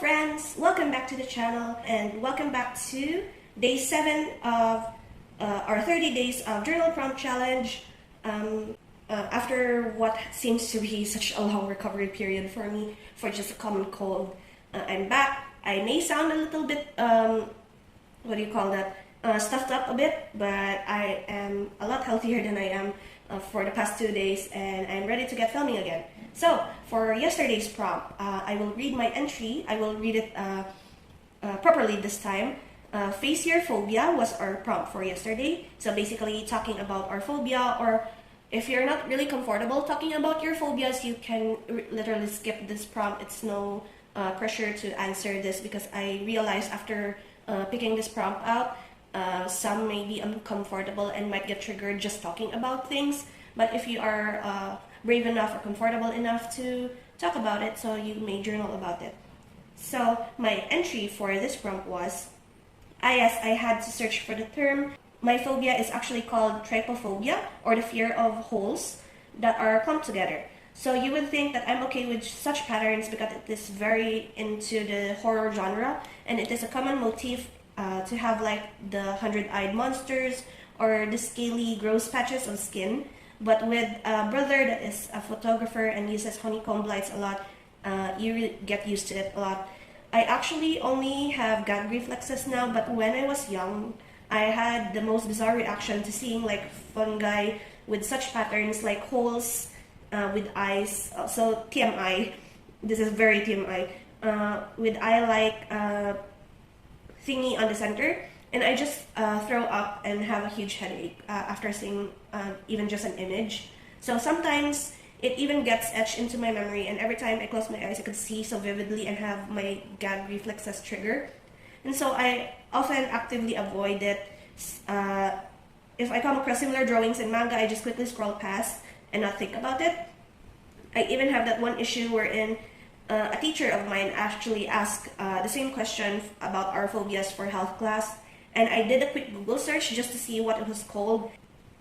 friends, welcome back to the channel and welcome back to day 7 of our 30 days of journal prompt challenge. After what seems to be such a long recovery period for me for just a common cold, I'm back. I may sound a little bit, stuffed up a bit, but I am a lot healthier than I am for the past 2 days, and I'm ready to get filming again. So, for yesterday's prompt, I will read my entry. I will read it properly this time. Face your phobia was our prompt for yesterday. So basically talking about our phobia, or if you're not really comfortable talking about your phobias, you can literally skip this prompt. It's no pressure to answer this, because I realized after picking this prompt out, some may be uncomfortable and might get triggered just talking about things. But if you are brave enough or comfortable enough to talk about it, so you may journal about it. So my entry for this prompt was, yes, I had to search for the term. My phobia is actually called trypophobia, or the fear of holes that are clumped together. So you would think that I'm okay with such patterns because it is very into the horror genre, and it is a common motif to have like the 100-eyed monsters or the scaly gross patches of skin. But with a brother that is a photographer and uses honeycomb lights a lot, you get used to it a lot. I actually only have gag reflexes now, but when I was young, I had the most bizarre reaction to seeing like fungi with such patterns like holes with eyes. So TMI, this is very TMI, with eye-like thingy on the center, and I just throw up and have a huge headache after seeing even just an image. So sometimes it even gets etched into my memory, and every time I close my eyes I could see so vividly and have my gag reflexes trigger. And so I often actively avoid it. If I come across similar drawings in manga, I just quickly scroll past and not think about it. I even have that one issue wherein a teacher of mine actually asked the same question about our phobias for health class, and I did a quick Google search just to see what it was called.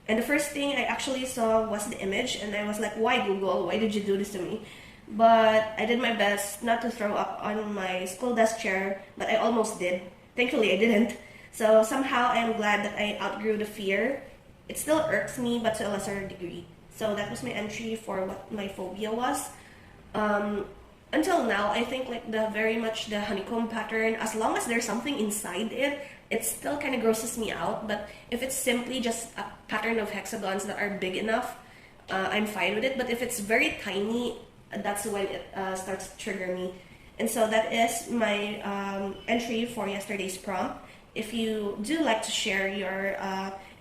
And the first thing I actually saw was the image, and I was like, why Google? Why did you do this to me? But I did my best not to throw up on my school desk chair, but I almost did. Thankfully, I didn't. So somehow I'm glad that I outgrew the fear. It still irks me, but to a lesser degree. So that was my entry for what my phobia was. Until now, I think like very much the honeycomb pattern, as long as there's something inside it, it still kind of grosses me out. But if it's simply just a pattern of hexagons that are big enough, I'm fine with it. But if it's very tiny, that's when it starts to trigger me. And so that is my entry for yesterday's prompt. If you do like to share your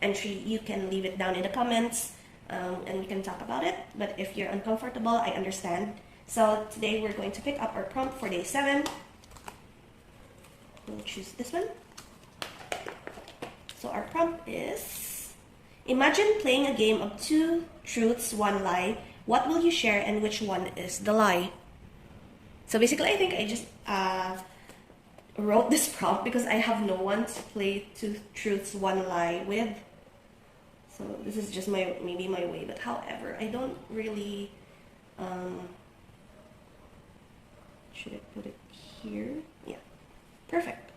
entry, you can leave it down in the comments, and we can talk about it. But if you're uncomfortable, I understand. So today we're going to pick up our prompt for day 7. We'll choose this one. So our prompt is, imagine playing a game of 2 truths, 1 lie. What will you share and which one is the lie? So basically I think I just wrote this prompt because I have no one to play 2 truths, 1 lie with. So this is just maybe my way, but however, I don't really, should I put it here? Yeah, perfect.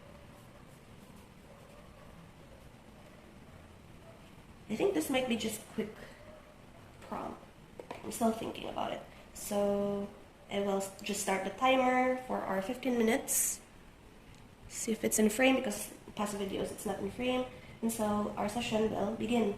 I think this might be just a quick prompt. I'm still thinking about it. So I will just start the timer for our 15 minutes. See if it's in frame, because past videos it's not in frame. And so our session will begin.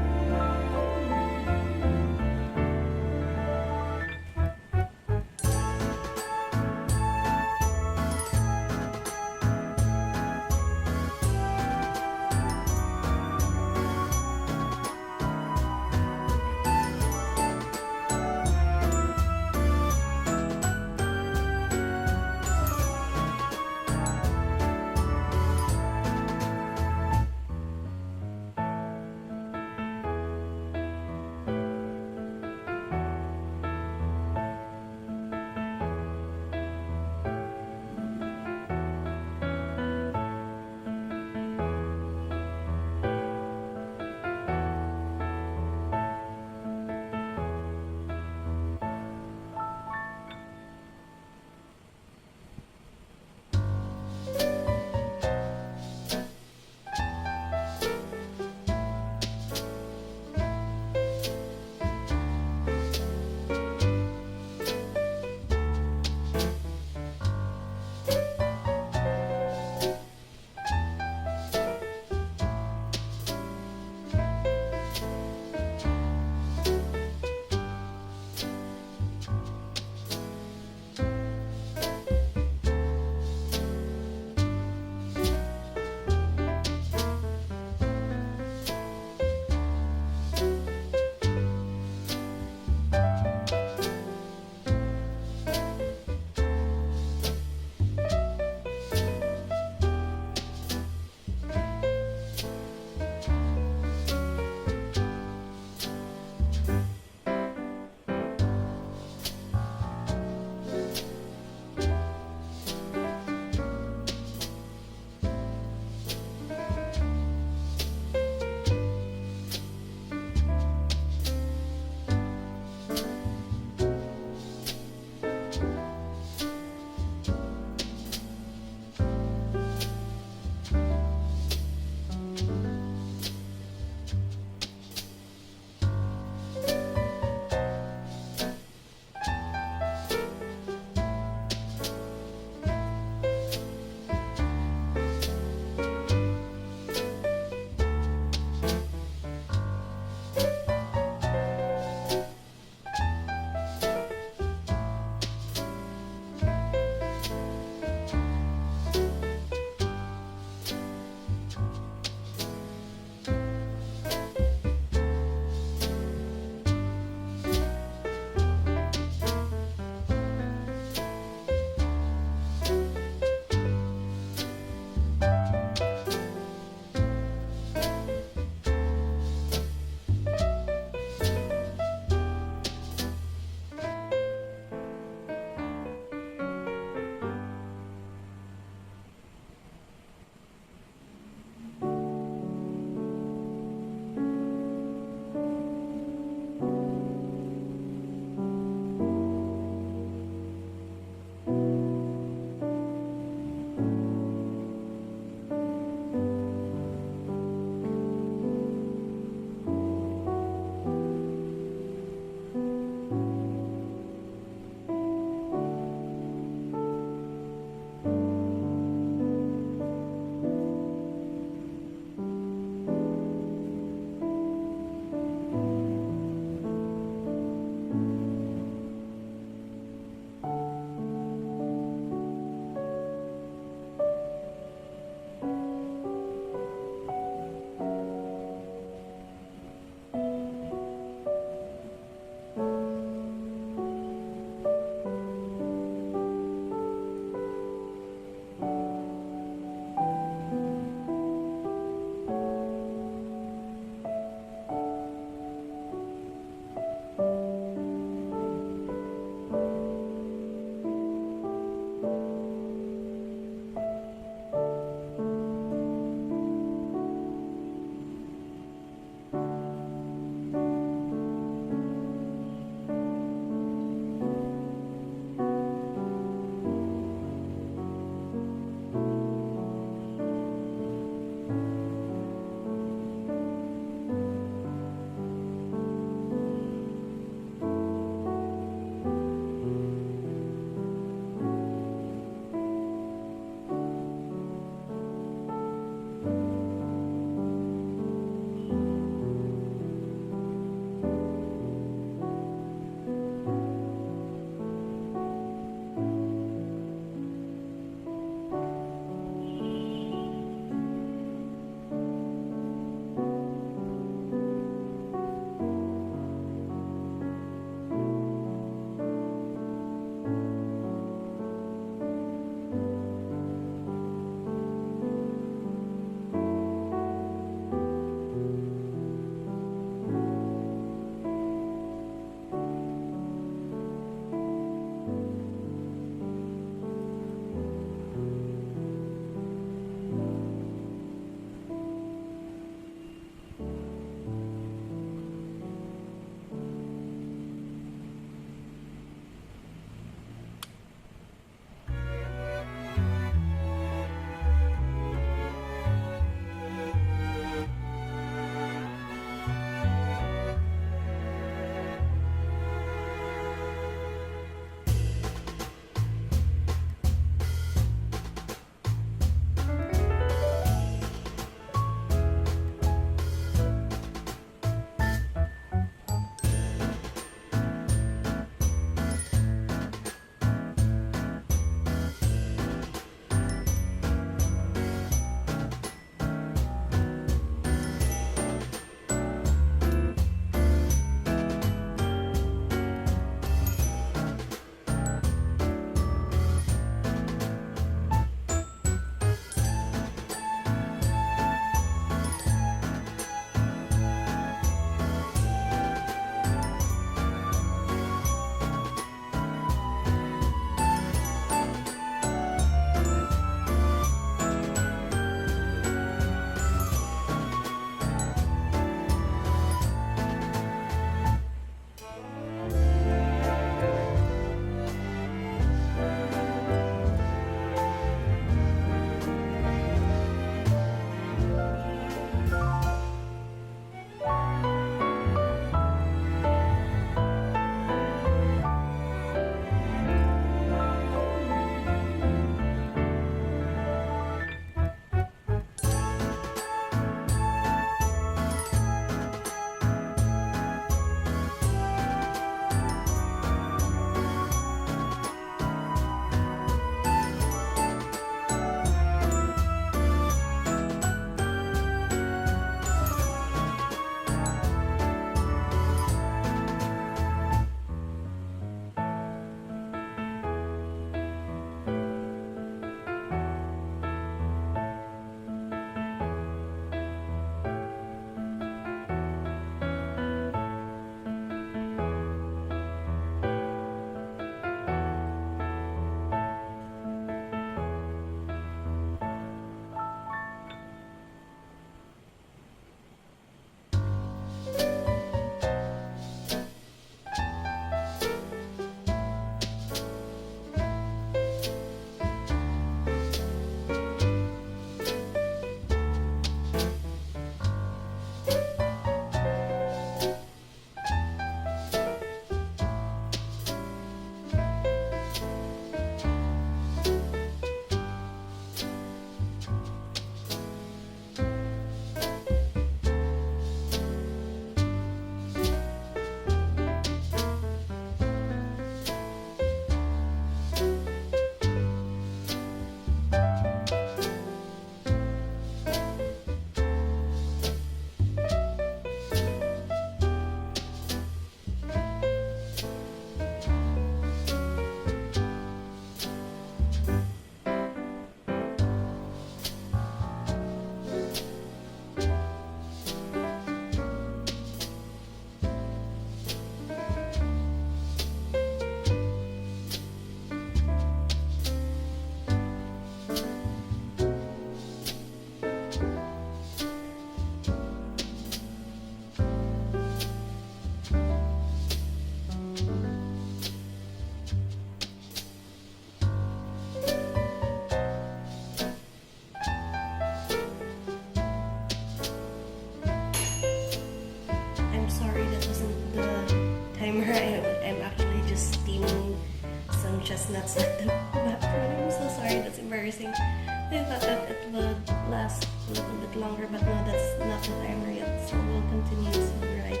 that's not the background. I'm so sorry, that's embarrassing. I thought that it would last a little bit longer, but no, that's not the timer yet, so we'll continue soon, right?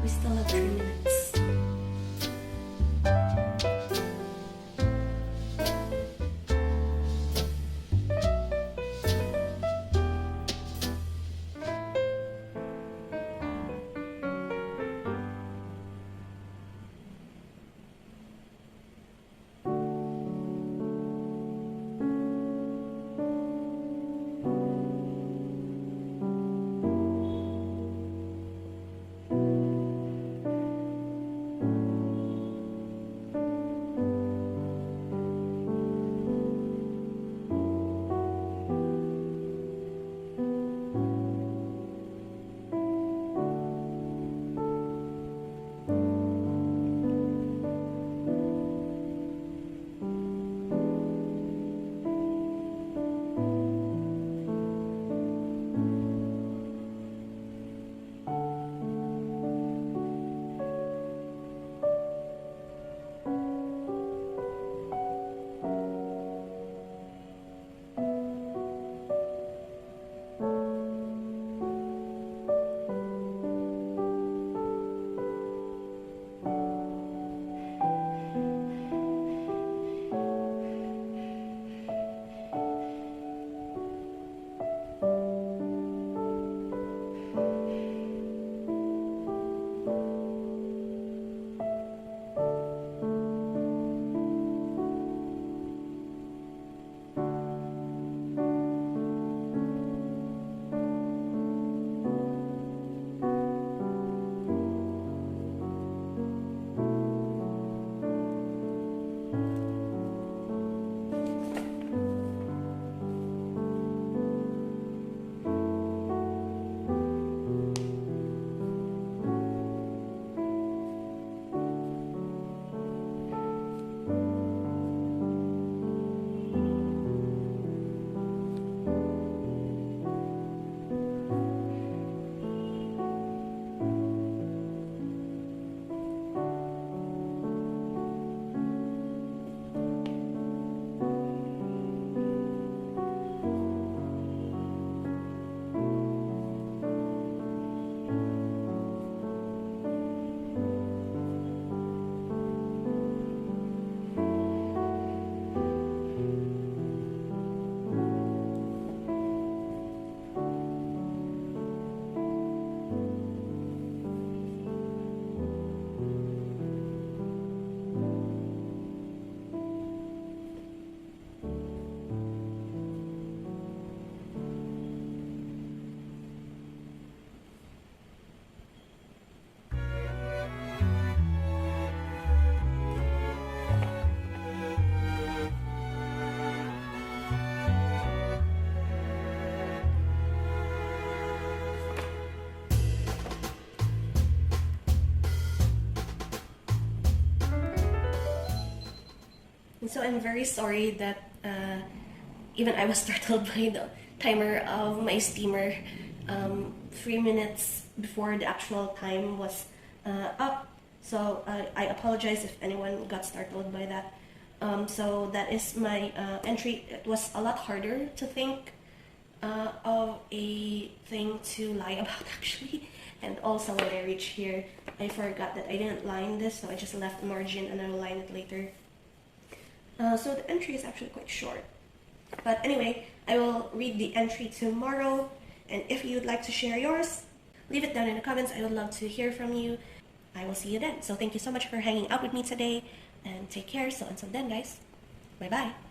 We still have 3 minutes. And so I'm very sorry that even I was startled by the timer of my steamer 3 minutes before the actual time was up. So I apologize if anyone got startled by that. So that is my entry. It was a lot harder to think of a thing to lie about actually. And also when I reached here, I forgot that I didn't line this, so I just left margin and I will line it later. So the entry is actually quite short. But anyway, I will read the entry tomorrow, and if you'd like to share yours, leave it down in the comments. I would love to hear from you. I will see you then. So thank you so much for hanging out with me today, and take care. So until then, guys, bye-bye.